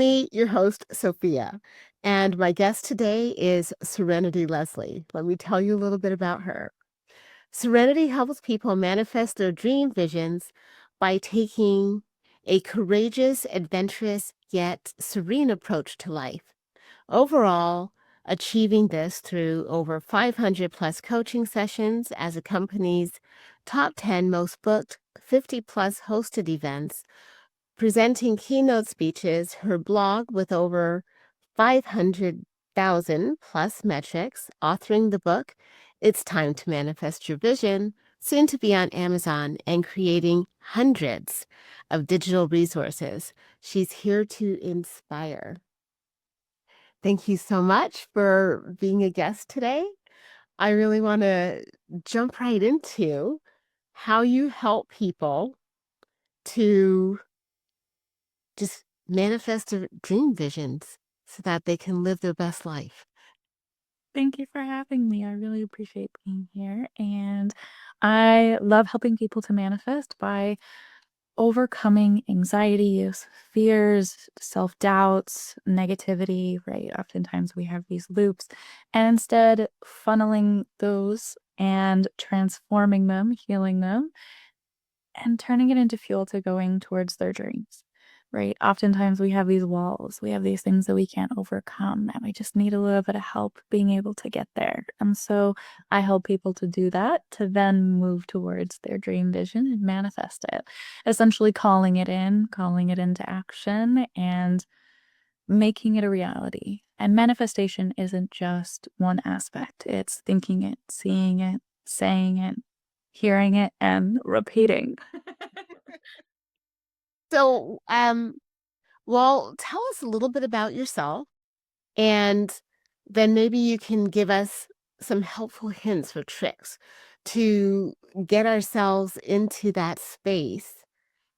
me, your host, Sophia. And my guest today is Serenity Lesley. Let me tell you a little bit about her. Serenity helps people manifest their dream visions by taking a courageous, adventurous, yet serene approach to life. Overall, achieving this through over 500 plus coaching sessions as a company's top 10 most booked, 50 plus hosted events, presenting keynote speeches, her blog with over 500,000 plus metrics, authoring the book, It's Time to Manifest Your Vision, soon to be on Amazon, and creating hundreds of digital resources. She's here to inspire. Thank you so much for being a guest today. I really want to jump right into how you help people to just manifest their dream visions so that they can live their best life. Thank you for having me. I really appreciate being here. And I love helping people to manifest by overcoming anxieties, fears, self doubts, negativity, right? Oftentimes we have these loops, and instead funneling those and transforming them, healing them, and turning it into fuel to going towards their dreams, right? Oftentimes we have these walls, we have these things that we can't overcome, and we just need a little bit of help being able to get there. And so I help people to do that, to then move towards their dream vision and manifest it, essentially calling it into action, and making it a reality. And manifestation isn't just one aspect, it's thinking it, seeing it, saying it, hearing it, and repeating. So, well, tell us a little bit about yourself, and then maybe you can give us some helpful hints or tricks to get ourselves into that space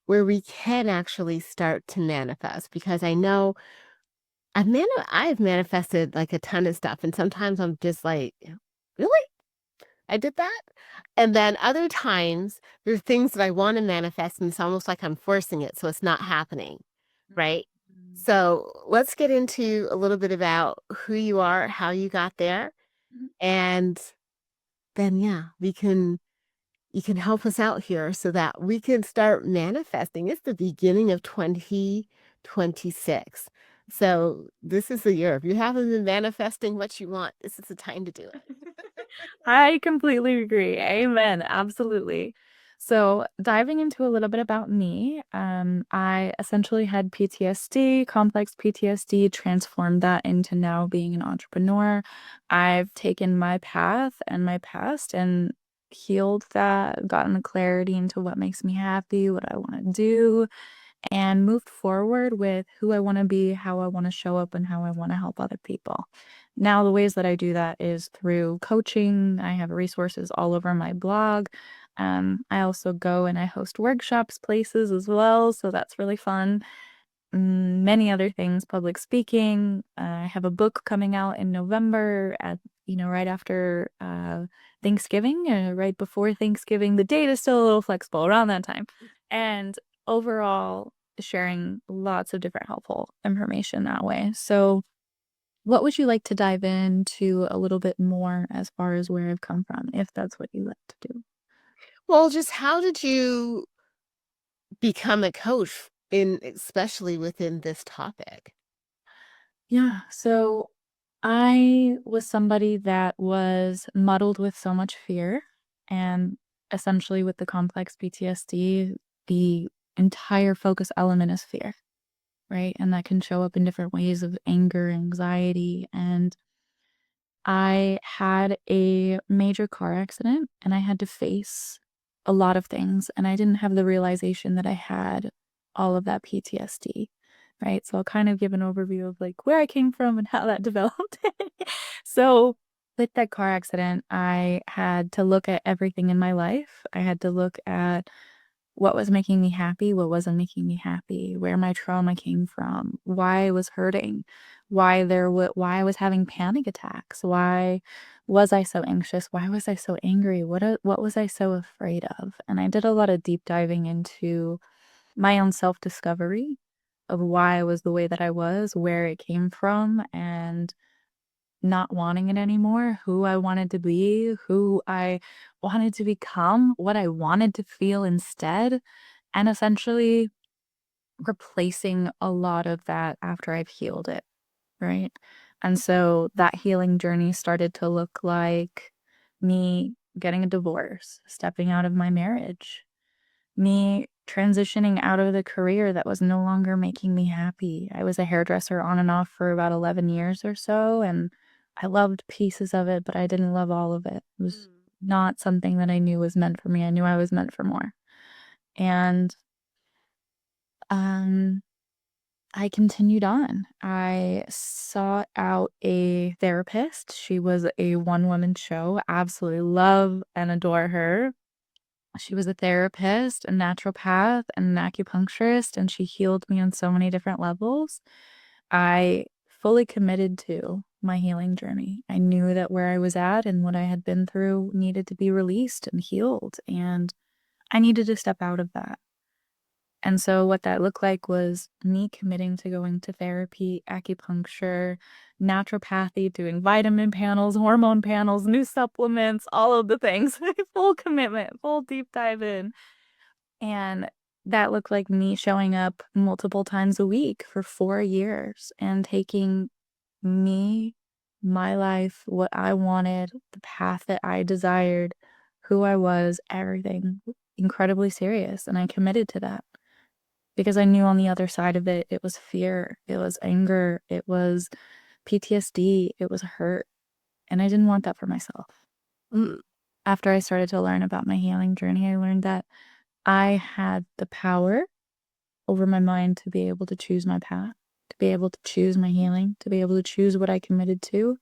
where we can actually start to manifest. Because I know I've manifested like a ton of stuff, and sometimes I'm just like, really? I did that? And then other times, there's things that I wanna manifest, and it's almost like I'm forcing it, so it's not happening, right? Mhm. So, let's get into a little bit about who you are, how you got there, Mhm. and then, yeah, you can help us out here so that we can start manifesting. It's the beginning of 2026. So, this is the year. If you haven't been manifesting what you want, this is the time to do it. I completely agree. Amen. Absolutely. So, diving into a little bit about me, I essentially had PTSD, complex PTSD, transformed that into now being an entrepreneur. I've taken my path and my past and healed that, gotten a clarity into what makes me happy, what I want to do, and moved forward with who I wanna be, how I wanna show up, and how I wanna help other people. Now, the ways that I do that is through coaching. I have resources all over my blog. I also go and I host workshops places as well, so that's really fun. Many other things, public speaking. I have a book coming out in November right after, Thanksgiving, right before Thanksgiving. The date is still a little flexible around that time. And overall, sharing lots of different helpful information that way. So, what would you like to dive into a little bit more as far as where I've come from, if that's what you like to do? Well, just how did you become a coach in especially within this topic? Yeah, so I was somebody that was muddled with so much fear, and essentially with the complex PTSD, the entire focus element is fear, right? And that can show up in different ways of anger, anxiety, and I had a major car accident and I had to face a lot of things, and I didn't have the realization that I had all of that PTSD, right? So I'll kind of give an overview of like where I came from and how that developed. So with that car accident, I had to look at everything in my life. I had to look at what was making me happy, what wasn't making me happy, where my trauma came from, why I was hurting, why I was having panic attacks, why was I so anxious, why was I so angry, what was I so afraid of? And I did a lot of deep diving into my own self-discovery, of why I was the way that I was, where it came from, and not wanting it anymore, who I wanted to be, who I wanted to become, what I wanted to feel instead, and essentially replacing a lot of that after I've healed it, right? And so that healing journey started to look like me getting a divorce, stepping out of my marriage, me transitioning out of the career that was no longer making me happy. I was a hairdresser on and off for about 11 years or so, and I loved pieces of it, but I didn't love all of it. It was not something that I knew was meant for me. I knew I was meant for more. And um I continued on. I sought out a therapist. She was a one-woman show. Absolutely love and adore her. She was a therapist, a naturopath, and an acupuncturist, and she healed me on so many different levels. I fully committed to my healing journey. I knew that where I was at and what I had been through needed to be released and healed, and I needed to step out of that. And so what that looked like was me committing to going to therapy, acupuncture, naturopathy, doing vitamin panels, hormone panels, new supplements, all of the things. Full commitment, full deep dive in. And that looked like me showing up multiple times a week for 4 years and taking me, my life, what I wanted, the path that I desired, who I was, everything incredibly serious. And I committed to that because I knew on the other side of it, it was fear, it was anger, it was PTSD, it was hurt. And I didn't want that for myself. Mm. After I started to learn about my healing journey, I learned that I had the power over my mind to be able to choose my path, to be able to choose my healing, to be able to choose what I committed to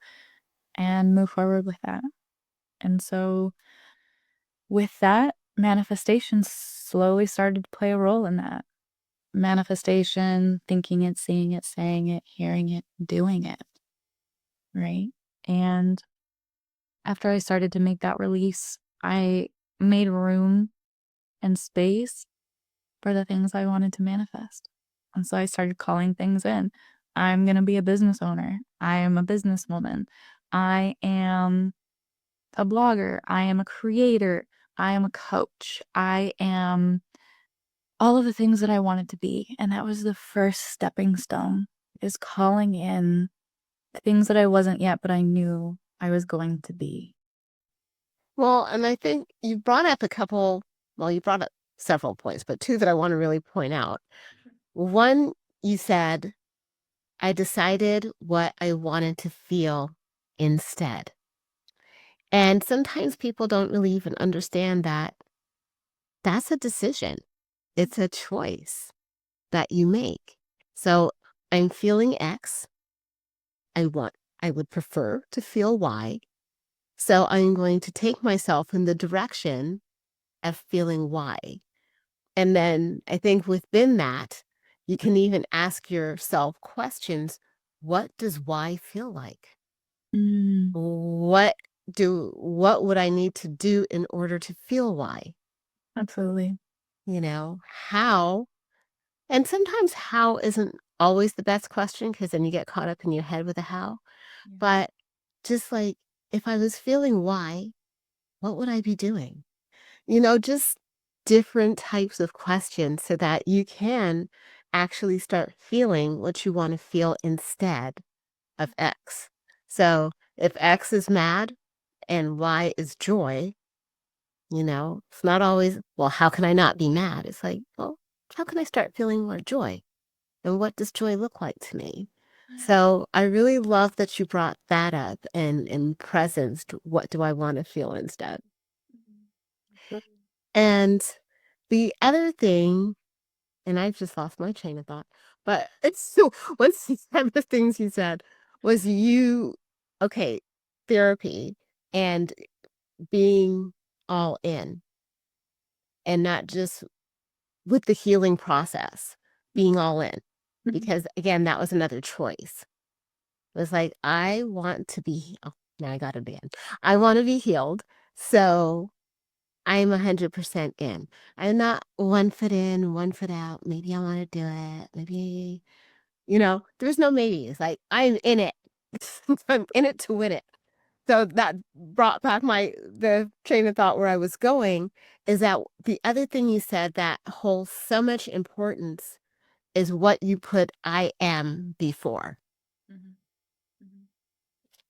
and move forward with that. And so, with that, manifestation slowly started to play a role in that. Manifestation, thinking it, seeing it, saying it, hearing it, doing it, right? And after I started to make that release, I made room and space for the things I wanted to manifest. And so I started calling things in. I'm going to be a business owner. I am a businesswoman. I am a blogger. I am a creator. I am a coach. I am all of the things that I wanted to be. And that was the first stepping stone, is calling in things that I wasn't yet, but I knew I was going to be. Well, and I think you brought up you brought up several points, but two that I want to really point out. One, you said, I decided what I wanted to feel instead. And sometimes people don't really even understand that that's a decision. It's a choice that you make. So I'm feeling X. I would prefer to feel Y. So I'm going to take myself in the direction of feeling Y. And then I think within that, you can even ask yourself questions. What does Y feel like? Mm, What would I need to do in order to feel Y? absolutely. You know, how? And sometimes how isn't always the best question because then you get caught up in your head with the how. Yeah. But just like if I was feeling Y, what would I be doing? Just different types of questions so that you can actually start feeling what you want to feel instead of X. So if X is mad and Y is joy, it's not always, well, how can I not be mad? It's like, well, how can I start feeling more joy? And what does joy look like to me? So I really love that you brought that up and presenced what do I want to feel instead. And the other thing, and I've just lost my train of thought, but it's so once you said the things you said was okay, therapy and being all in and not just with the healing process, being all in. Because again, that was another choice. It was like, I want to be, oh, now I got it again. I want to be healed. So I'm 100% in. I'm not 1 foot in, 1 foot out. Maybe I wanna do it. Maybe there's no maybes. Like, I'm in it. I'm in it to win it. So that brought back the train of thought where I was going is that the other thing you said that holds so much importance is what you put "I am" before. Mhm, mhm,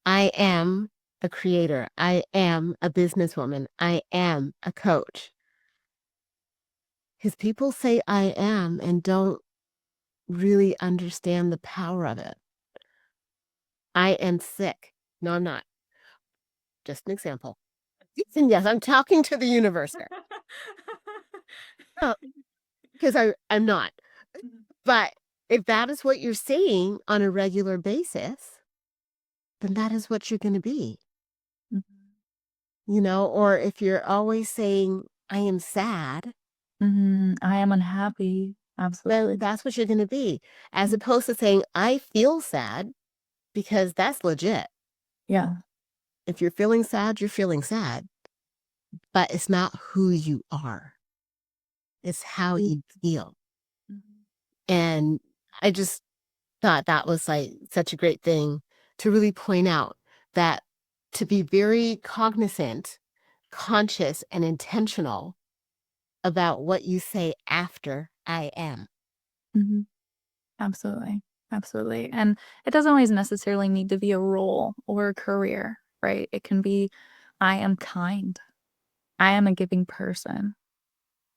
I am a creator. I am a businesswoman. I am a coach. Because people say "I am" and don't really understand the power of it. I am sick. No, I'm not. Just an example. And yes, I'm talking to the universe here. Because I'm not. mhm, But if that is what you're saying on a regular basis, then that is what you're going to be, mhm. or if you're always saying, I am sad, I am unhappy. then Absolutely. that's what you're going to be, as Mhm. opposed to saying, I feel sad, because that's legit. Yeah. If you're feeling sad, you're feeling sad, but it's not who you are, it's how you feel. Mhm, And I just thought that was like such a great thing to really point out that to be very cognizant, conscious, and intentional about what you say after I am. mhm. Absolutely. Absolutely. And it doesn't always necessarily need to be a role or a career, right? It can be, I am kind. I am a giving person.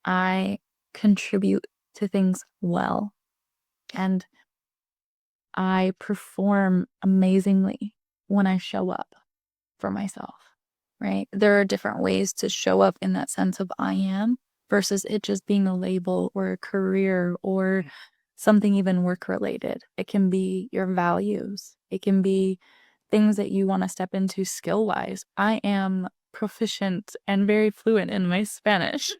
I contribute to things well. And I perform amazingly when I show up for myself, right? There are different ways to show up in that sense of I am versus it just being a label or a career or something even work related. It can be your values, it can be things that you want to step into skill wise. I am proficient and very fluent in my Spanish.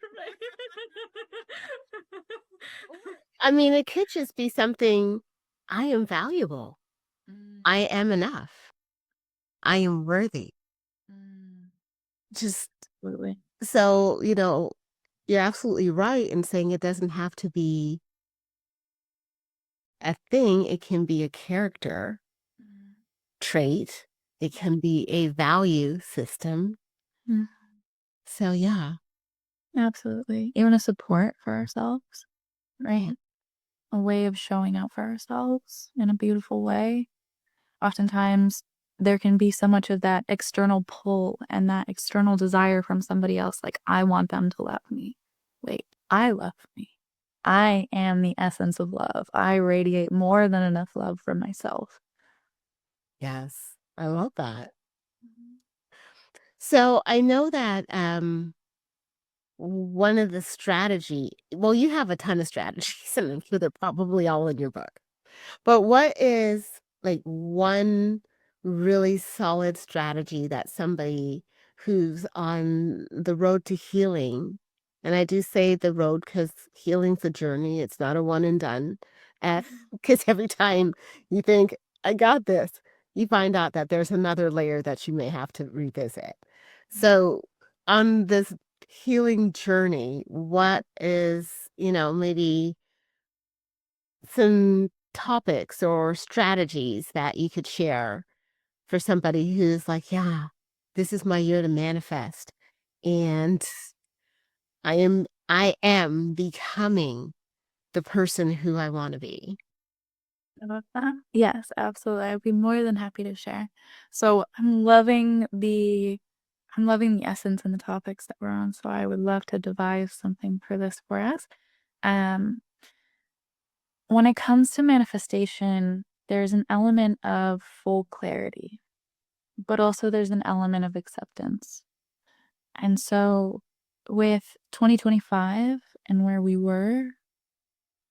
I mean, it could just be something I am valuable. Mm, I am enough. I am worthy. mm, Just absolutely. so, you're absolutely right in saying it doesn't have to be a thing, it can be a character Mm, trait, it can be a value system. mm, So, yeah. absolutely. Even a support for ourselves, right? A way of showing out for ourselves in a beautiful way. Oftentimes, there can be so much of that external pull and that external desire from somebody else, like, I want them to love me. Wait, I love me. I am the essence of love. I radiate more than enough love from myself. Yes. I love that. Mhm. So, I know that one of the you have a ton of strategies, and I'm sure they're probably all in your book. But what is like one really solid strategy that somebody who's on the road to healing, and I do say the road because healing's a journey, it's not a one and done. Because every time you think, I got this, you find out that there's another layer that you may have to revisit. So, on this healing journey, what is, maybe some topics or strategies that you could share for somebody who's like, yeah, this is my year to manifest. And I am becoming the person who I want to be. About that? Yes, absolutely. I'd be more than happy to share. So I'm loving the essence and the topics that we're on. So I would love to devise something for this for us. Um, when it comes to manifestation, there's an element of full clarity, but also there's an element of acceptance. And so with 2025 and where we were,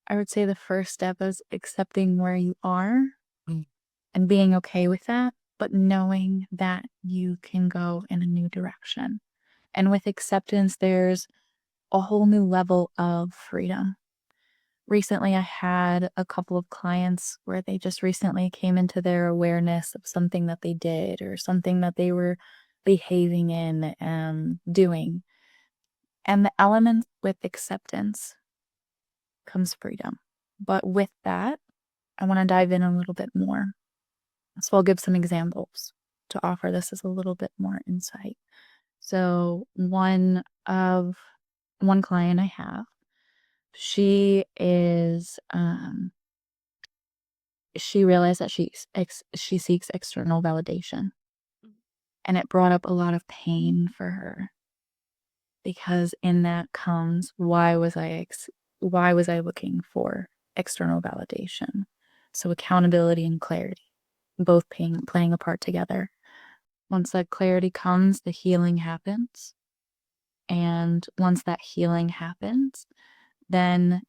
I would say the first step is accepting where you are Mm. and being okay with that, but knowing that you can go in a new direction. And with acceptance, there's a whole new level of freedom. Recently, I had a couple of clients where they just recently came into their awareness of something that they did or something that they were behaving in, doing. And the element with acceptance comes freedom. But with that, I want to dive in a little bit more. So I'll give some examples to offer this as a little bit more insight. So one client I have, she is she realized that she seeks external validation, and it brought up a lot of pain for her, because in that comes, why was I looking for external validation? So accountability and clarity, both playing a part together. Once that clarity comes, the healing happens. And once that healing happens, then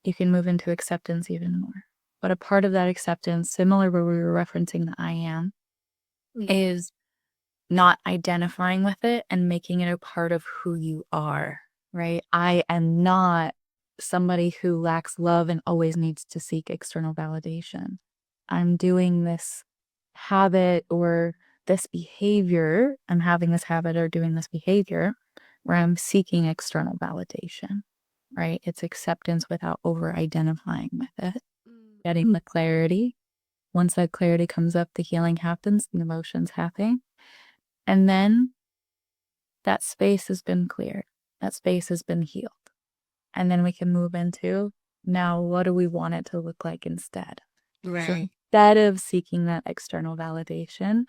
you can move into acceptance even more. But a part of that acceptance, similar where we were referencing the I am, is not identifying with it and making it a part of who you are, right? I am not somebody who lacks love and always needs to seek external validation. I'm doing this habit or this behavior. I'm having this habit or doing this behavior where I'm seeking external validation, right? It's acceptance without over identifying with it, getting the clarity. Once that clarity comes up, the healing happens, the emotions happen. And then that space has been cleared. That space has been healed. And then we can move into, now what do we want it to look like instead? Right. So instead of seeking that external validation,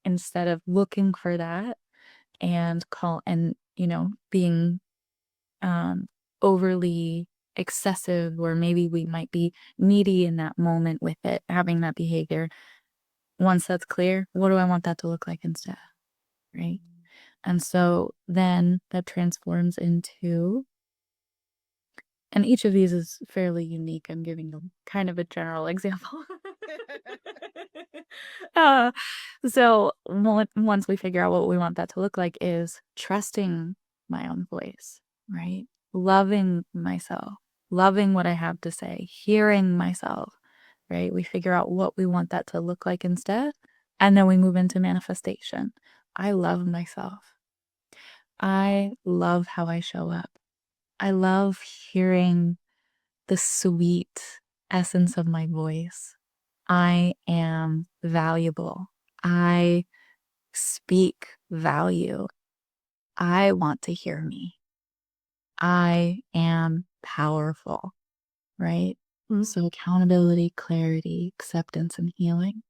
instead of looking for that and being overly excessive, or maybe we might be needy in that moment with it, having that behavior. Once that's clear, what do I want that to look like instead? Right? And so then that transforms into, and each of these is fairly unique. I'm giving them kind of a general example. So once we figure out what we want that to look like, is trusting my own voice, right? Loving myself, loving what I have to say, hearing myself, right? We figure out what we want that to look like instead, and then we move into manifestation. I love myself. I love how I show up. I love hearing the sweet essence of my voice. I am valuable. I speak value. I want to hear me. I am powerful, right? So accountability, clarity, acceptance, and healing.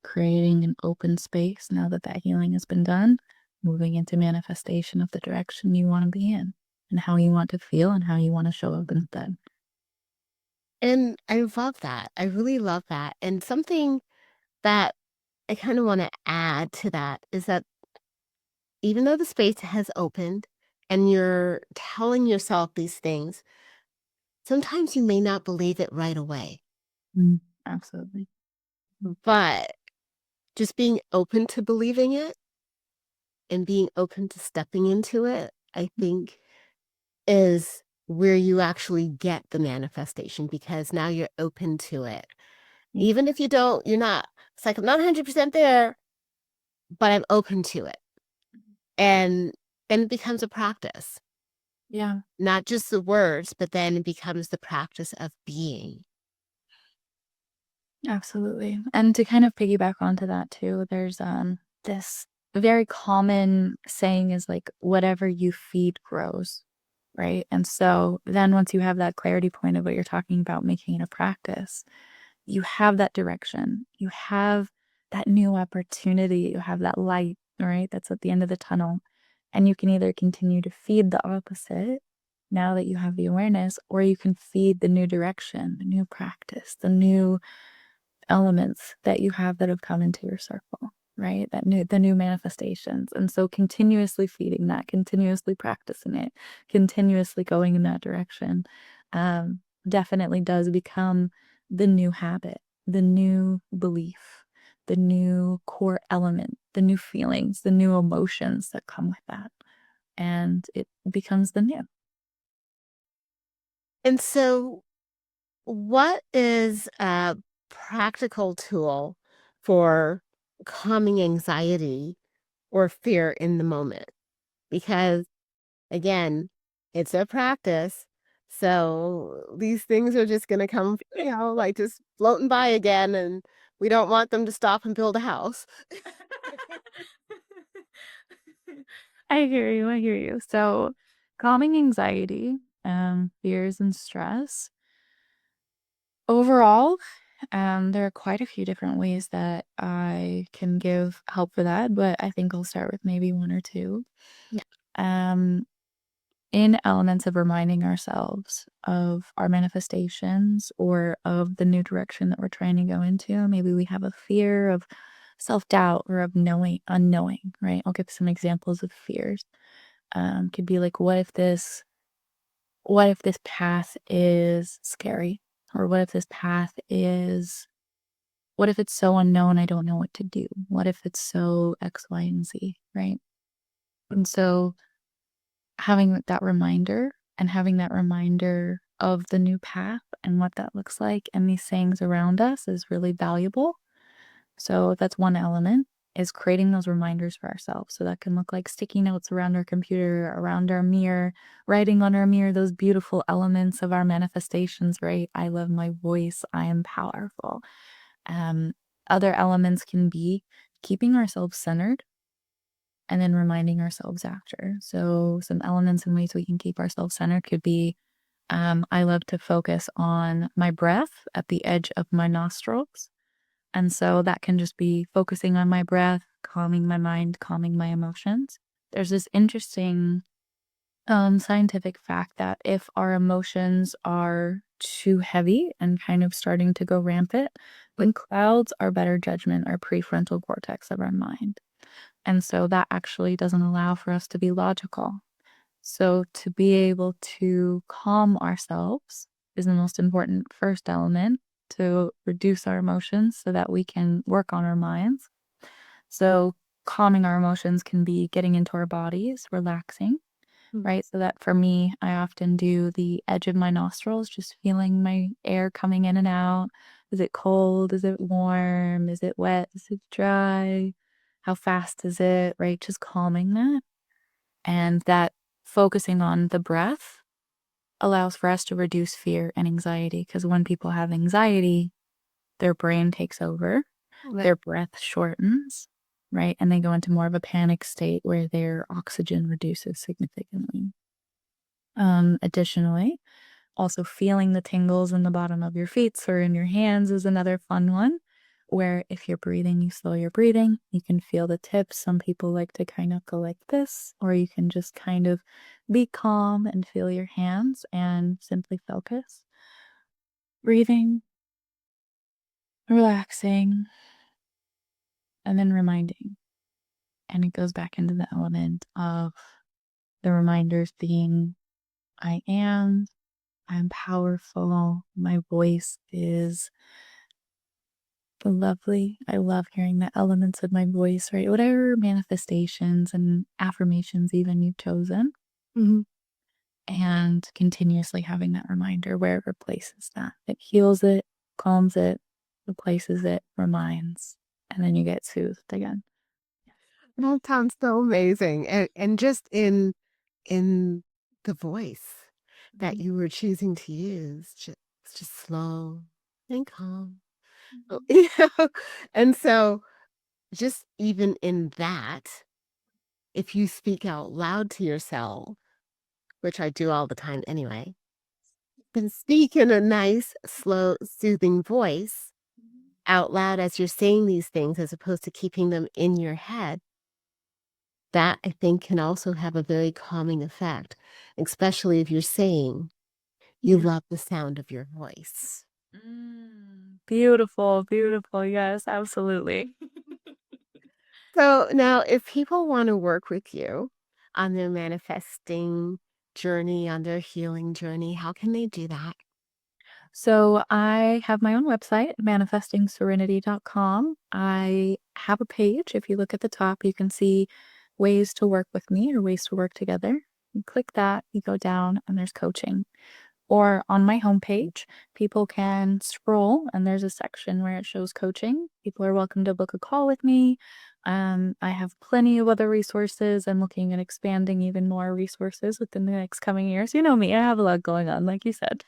Creating an open space now that that healing has been done, moving into manifestation of the direction you want to be in and how you want to feel and how you want to show up instead. And I love that. I really love that. And something that I kind of want to add to that is that even though the space has opened and you're telling yourself these things, sometimes you may not believe it right away. Absolutely. But just being open to believing it and being open to stepping into it, I think is where you actually get the manifestation, because now you're open to it. Even if you're not, it's like, I'm not 100% there, but I'm open to it. And then it becomes a practice, Yeah, not just the words, but then it becomes the practice of being. absolutely. And to kind of piggyback onto that too, there's this very common saying is like, whatever you feed grows, right? And so then once you have that clarity point of what you're talking about, making it a practice, you have that direction, you have that new opportunity, you have that light, right? That's at the end of the tunnel. And you can either continue to feed the opposite now that you have the awareness, or you can feed the new direction, the new practice, the new elements that you have that have come into your circle, right? The new manifestations. And so continuously feeding that, continuously practicing it, continuously going in that direction, definitely does become the new habit, the new belief, the new core element, the new feelings, the new emotions that come with that. And it becomes the new. And so, what is a practical tool for calming anxiety or fear in the moment? Because again, it's a practice. So these things are just going to come, like just floating by again. And we don't want them to stop and build a house. I hear you. I hear you. So, calming anxiety, fears, and stress. Overall, there are quite a few different ways that I can give help for that, but I think I'll start with maybe one or two. Yeah. Um, in elements of reminding ourselves of our manifestations or of the new direction that we're trying to go into. Maybe we have a fear of self-doubt or of knowing unknowing, right? I'll give some examples of fears. Could be like, what if this path is scary? Or what if it's so unknown I don't know what to do? What if it's so X, Y, and Z, right? And so having that reminder of the new path and what that looks like and these things around us is really valuable. So that's one element, is creating those reminders for ourselves. So that can look like sticky notes around our computer, around our mirror, writing on our mirror those beautiful elements of our manifestations, right? I love my voice. I am powerful. Um, Other elements can be keeping ourselves centered and then reminding ourselves after. So some elements and ways we can keep ourselves centered could be, I love to focus on my breath at the edge of my nostrils. And so that can just be focusing on my breath, calming my mind, calming my emotions. There's this interesting scientific fact that if our emotions are too heavy and kind of starting to go rampant, when clouds our better judgment, our prefrontal cortex of our mind. And so that actually doesn't allow for us to be logical. So to be able to calm ourselves is the most important first element to reduce our emotions so that we can work on our minds. So calming our emotions can be getting into our bodies, relaxing, Mm. right? So that for me, I often do the edge of my nostrils, just feeling my air coming in and out. Is it cold? Is it warm? Is it wet? Is it dry? How fast is it? Right? Just calming that. And that focusing on the breath allows for us to reduce fear and anxiety. Because when people have anxiety, their brain takes over, Right. their breath shortens, right? And they go into more of a panic state where their oxygen reduces significantly. Additionally, also feeling the tingles in the bottom of your feet or in your hands is another fun one, where if you're breathing, you slow your breathing. You can feel the tips. Some people like to kind of go like this, or you can just kind of be calm and feel your hands and simply focus. Breathing, relaxing, and then reminding. And it goes back into the element of the reminders being I'm powerful, my voice is lovely. I love hearing the elements of my voice, right? Whatever manifestations and affirmations even you've chosen, Mhm. and continuously having that reminder where it replaces that. It heals it, calms it, replaces it, reminds, and then you get soothed again. That sounds so amazing. And just in the voice that Mhm. you were choosing to use, just slow and calm. Oh, Mhm. and so just even in that, if you speak out loud to yourself, which I do all the time anyway, then speak in a nice, slow, soothing voice out loud as you're saying these things, as opposed to keeping them in your head. That I think can also have a very calming effect, especially if you're saying you Yeah. love the sound of your voice. Beautiful, beautiful. Yes, absolutely. So now, if people want to work with you on their manifesting journey, on their healing journey, how can they do that? So I have my own website, manifestingserenity.com. I have a page. If you look at the top, you can see ways to work with me or ways to work together. You click that, you go down, and there's coaching. Or on my homepage, people can scroll and there's a section where it shows coaching. People are welcome to book a call with me. I have plenty of other resources. I'm looking at expanding even more resources within the next coming years. You know me, I have a lot going on, like you said.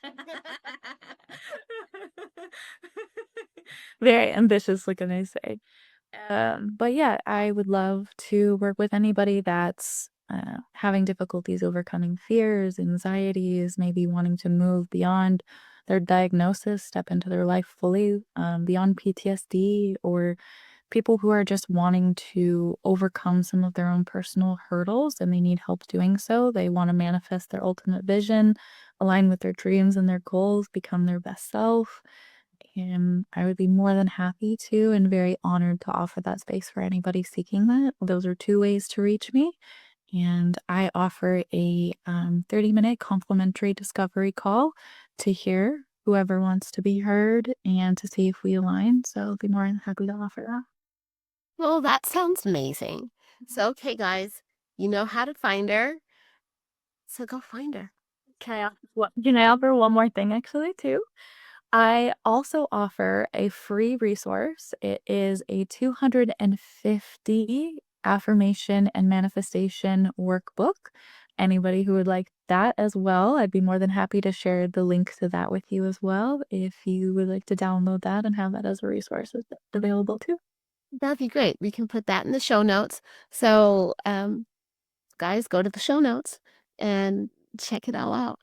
Very ambitious, what can I say? But yeah, I would love to work with anybody that's having difficulties overcoming fears, anxieties, maybe wanting to move beyond their diagnosis, step into their life fully, beyond PTSD, or people who are just wanting to overcome some of their own personal hurdles and they need help doing so. They want to manifest their ultimate vision, align with their dreams and their goals, become their best self. And I would be more than happy to and very honored to offer that space for anybody seeking that. Those are two ways to reach me. And I offer a 30-minute complimentary discovery call to hear whoever wants to be heard and to see if we align. So I'll be more than happy to offer that. Well, that sounds amazing. So, okay, guys, you know how to find her. So go find her. Can I offer one more thing actually too? I also offer a free resource. It is a 250 affirmation and manifestation workbook. Anybody who would like that as well, I'd be more than happy to share the link to that with you as well if you would like to download that and have that as a resource available too. That'd be great. We can put that in the show notes. So, guys, go to the show notes and check it all out.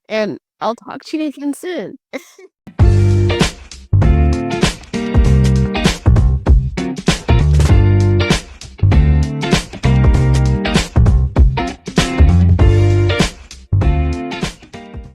And I'll talk to you again soon.